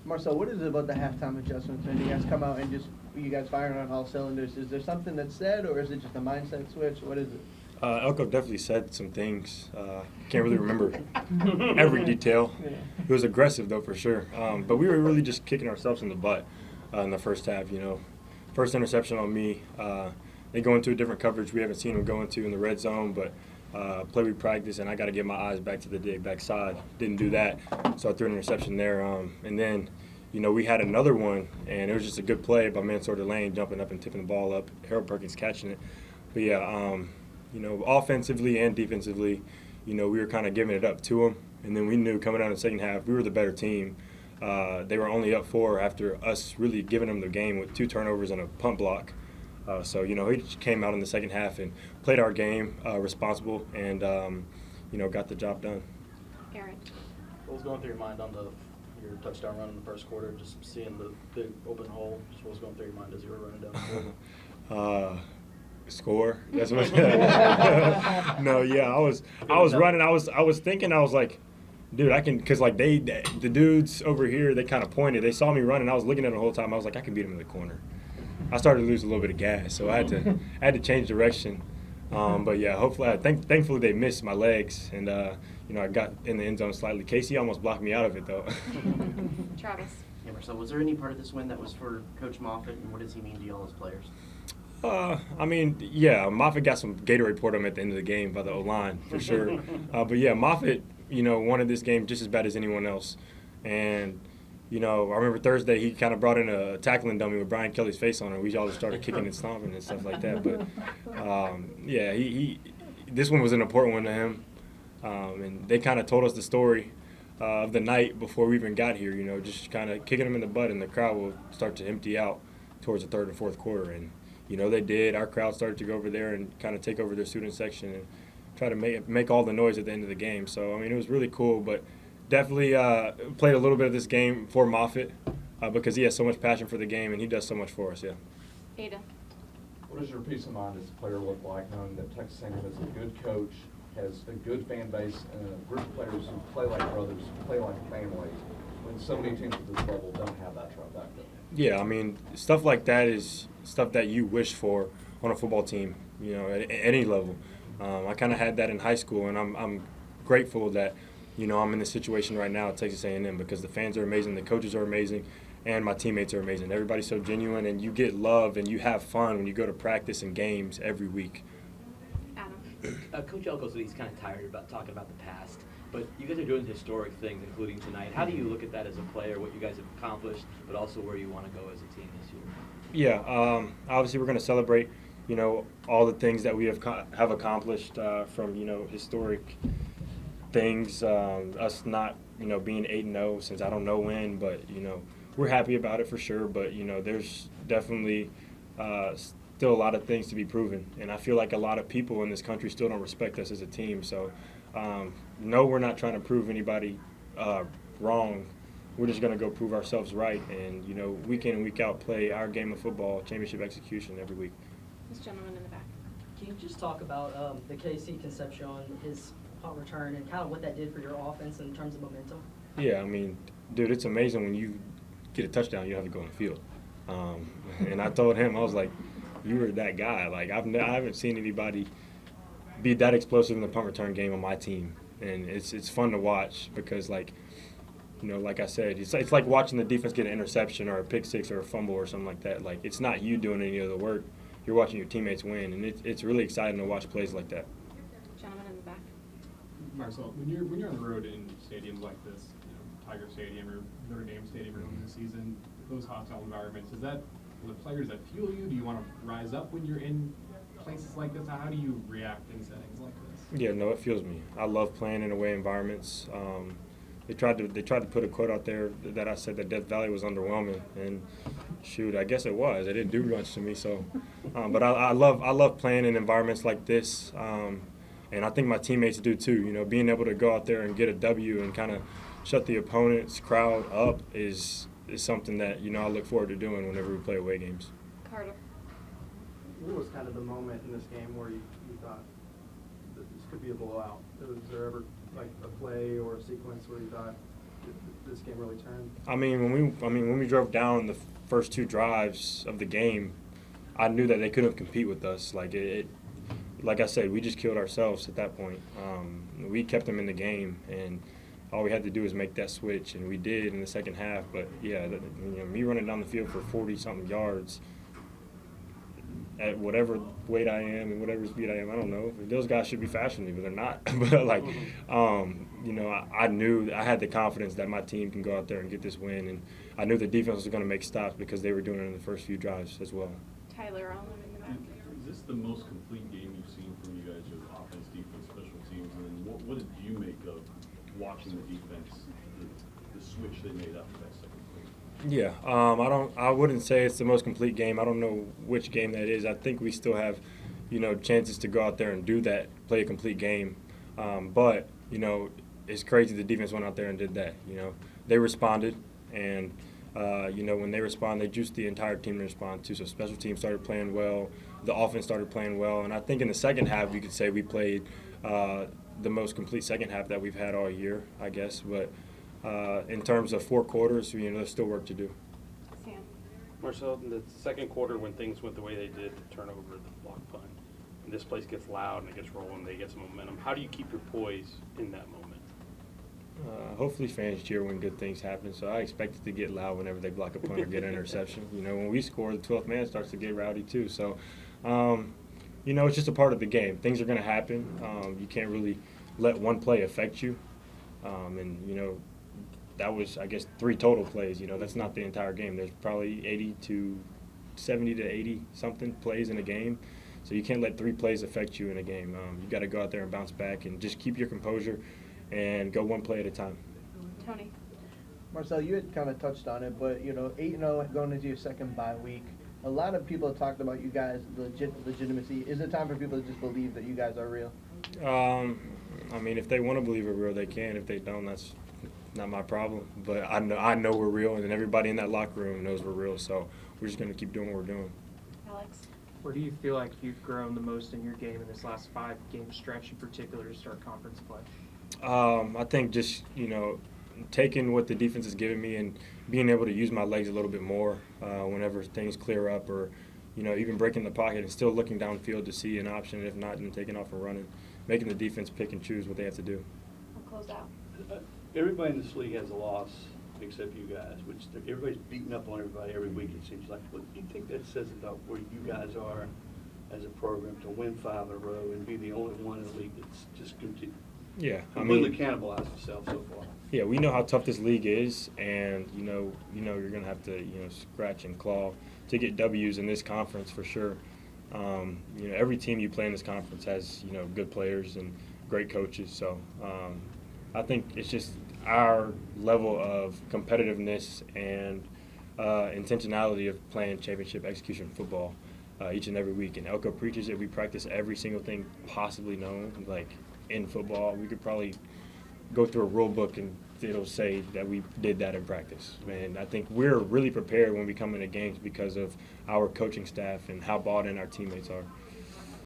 Marcel, what is it about the halftime adjustments when you guys come out and just you guys firing on all cylinders? Is there something that's said, or is it just a mindset switch? What is it? Elko definitely said some things. Can't really remember every detail. It was aggressive, though, for sure. But we were really just kicking ourselves in the butt in the first half. First interception on me. They go into a different coverage we haven't seen them go into in the red zone, but play we practice, and I got to get my eyes back to the dig backside. Didn't do that, so I threw an interception there. And then, we had another one, and it was just a good play by Mansour Delane jumping up and tipping the ball up. Harold Perkins catching it. But yeah. Offensively and defensively, we were kind of giving it up to them. And then we knew coming out in the second half, we were the better team. They were only up 4 after us really giving them the game with 2 turnovers and a punt block. So he just came out in the second half and played our game responsible and, got the job done. Aaron. What was going through your mind on your touchdown run in the first quarter, just seeing the big open hole? Just what was going through your mind as you were running down the field? Score. That's what. No, yeah, I was running. I was thinking. I was like, dude, I can, because like the dudes over here, they kind of pointed. They saw me running. I was looking at them the whole time. I was like, I can beat them in the corner. I started to lose a little bit of gas, so I had to change direction. But yeah, thankfully they missed my legs, and I got in the end zone slightly. Casey almost blocked me out of it though. Travis. Yeah, Marcel, was there any part of this win that was for Coach Moffet, and what does he mean to y'all as players? Moffet got some Gatorade poured on him at the end of the game by the O-line, for sure. But yeah, Moffet, wanted this game just as bad as anyone else. And, I remember Thursday he kind of brought in a tackling dummy with Brian Kelly's face on it. We all just started kicking and stomping and stuff like that. But, this one was an important one to him. And they kind of told us the story of the night before we even got here, just kind of kicking him in the butt, and the crowd will start to empty out towards the third and fourth quarter. And they did. Our crowd started to go over there and kind of take over their student section and try to make all the noise at the end of the game. So, it was really cool, but definitely played a little bit of this game for Moffet because he has so much passion for the game and he does so much for us, yeah. Ada. What does your peace of mind as a player look like, knowing that Texas A&M is a good coach, has a good fan base, and a group of players who play like brothers, play like family, when so many teams at this level don't have that trifecta? Yeah, stuff like that is stuff that you wish for on a football team, at any level. I kind of had that in high school, and I'm grateful that, I'm in this situation right now at Texas A&M because the fans are amazing, the coaches are amazing, and my teammates are amazing. Everybody's so genuine, and you get love and you have fun when you go to practice and games every week. Adam. Coach Elko said he's kind of tired about talking about the past. But you guys are doing historic things, including tonight. How do you look at that as a player, what you guys have accomplished, but also where you want to go as a team this year? Yeah, obviously we're going to celebrate, all the things that we have accomplished from, historic things. Us not, being 8-0 since I don't know when, but, we're happy about it for sure. But, there's definitely still a lot of things to be proven. And I feel like a lot of people in this country still don't respect us as a team. So, no, we're not trying to prove anybody wrong. We're just going to go prove ourselves right and, week in and week out play our game of football, championship execution every week. This gentleman in the back. Can you just talk about the KC Concepcion, his punt return, and kind of what that did for your offense in terms of momentum? Yeah, dude, it's amazing when you get a touchdown, you don't have to go on the field. And I told him, I was like, you were that guy. Like, I haven't seen anybody be that explosive in the punt return game on my team. And it's fun to watch because, like I said, it's like watching the defense get an interception or a pick six or a fumble or something like that. Like, it's not you doing any of the work. You're watching your teammates win, and it's really exciting to watch plays like that. Gentleman in the back. Marcel, when you're on the road in stadiums like this, Tiger Stadium or Notre Dame Stadium early in the season, those hostile environments, is that the players that fuel you? Do you want to rise up when you're in places like this? How do you react in settings like this? Yeah, no, it fuels me. I love playing in away environments. They tried to put a quote out there that I said that Death Valley was underwhelming, and shoot, I guess it was. They didn't do much to me, so. But I love playing in environments like this, and I think my teammates do too. Being able to go out there and get a W and kind of shut the opponent's crowd up is something that I look forward to doing whenever we play away games. Carter. What was kind of the moment in this game where you thought that this could be a blowout? Was there ever like a play or a sequence where you thought this game really turned? When we drove down the first 2 drives of the game, I knew that they couldn't compete with us. Like I said, we just killed ourselves at that point. We kept them in the game, and all we had to do was make that switch, and we did in the second half. But yeah, me running down the field for 40-something yards at whatever weight I am and whatever speed I am, I don't know. Those guys should be faster than me, but they're not. But I knew I had the confidence that my team can go out there and get this win, and I knew the defense was going to make stops because they were doing it in the first few drives as well. Tyler Allen in the back. Is this the most complete game you've seen from you guys with offense, defense, special teams? And then what did you make of watching the defense, the switch they made after that second quarter? Yeah, I wouldn't say it's the most complete game. I don't know which game that is. I think we still have, chances to go out there and do that, play a complete game. But it's crazy the defense went out there and did that. They responded, and when they respond, they juiced the entire team to respond too. So special teams started playing well, the offense started playing well, and I think in the second half you could say we played the most complete second half that we've had all year, I guess. But in terms of 4 quarters, there's still work to do. Sam. Marcel, in the second quarter when things went the way they did, the turnover, the block punt, and this place gets loud and it gets rolling, they get some momentum. How do you keep your poise in that moment? Hopefully fans cheer when good things happen, so I expect it to get loud whenever they block a punt or get an interception. When we score, the 12th man starts to get rowdy too. So, it's just a part of the game. Things are going to happen. You can't really let one play affect you. That was, I guess, 3 total plays. That's not the entire game. There's probably 70 to 80 something plays in a game. So you can't let 3 plays affect you in a game. You got to go out there and bounce back and just keep your composure and go 1 play at a time. Tony. Marcel, you had kind of touched on it, but 8-0 going into your second bye week. A lot of people have talked about you guys' legitimacy. Is it time for people to just believe that you guys are real? If they want to believe we're real, they can. If they don't, that's not my problem. But I know we're real, and everybody in that locker room knows we're real. So we're just going to keep doing what we're doing. Alex. Where do you feel like you've grown the most in your game in this last 5-game stretch in particular to start conference play? I think just, taking what the defense has given me and being able to use my legs a little bit more whenever things clear up, or, even breaking the pocket and still looking downfield to see an option. If not, then taking off and running, making the defense pick and choose what they have to do. We'll close out. Everybody in this league has a loss except you guys, which everybody's beating up on everybody every week, it seems like. What do you think that says about where you guys are as a program to win 5 in a row and be the only one in the league that's just completely cannibalized itself so far? Yeah, we know how tough this league is, and you're going to have to scratch and claw to get W's in this conference for sure. Every team you play in this conference has good players and great coaches. So I think it's just our level of competitiveness and intentionality of playing championship execution football each and every week. And Elko preaches it. We practice every single thing possibly known, like in football. We could probably go through a rule book and it'll say that we did that in practice. And I think we're really prepared when we come into games because of our coaching staff and how bought in our teammates are.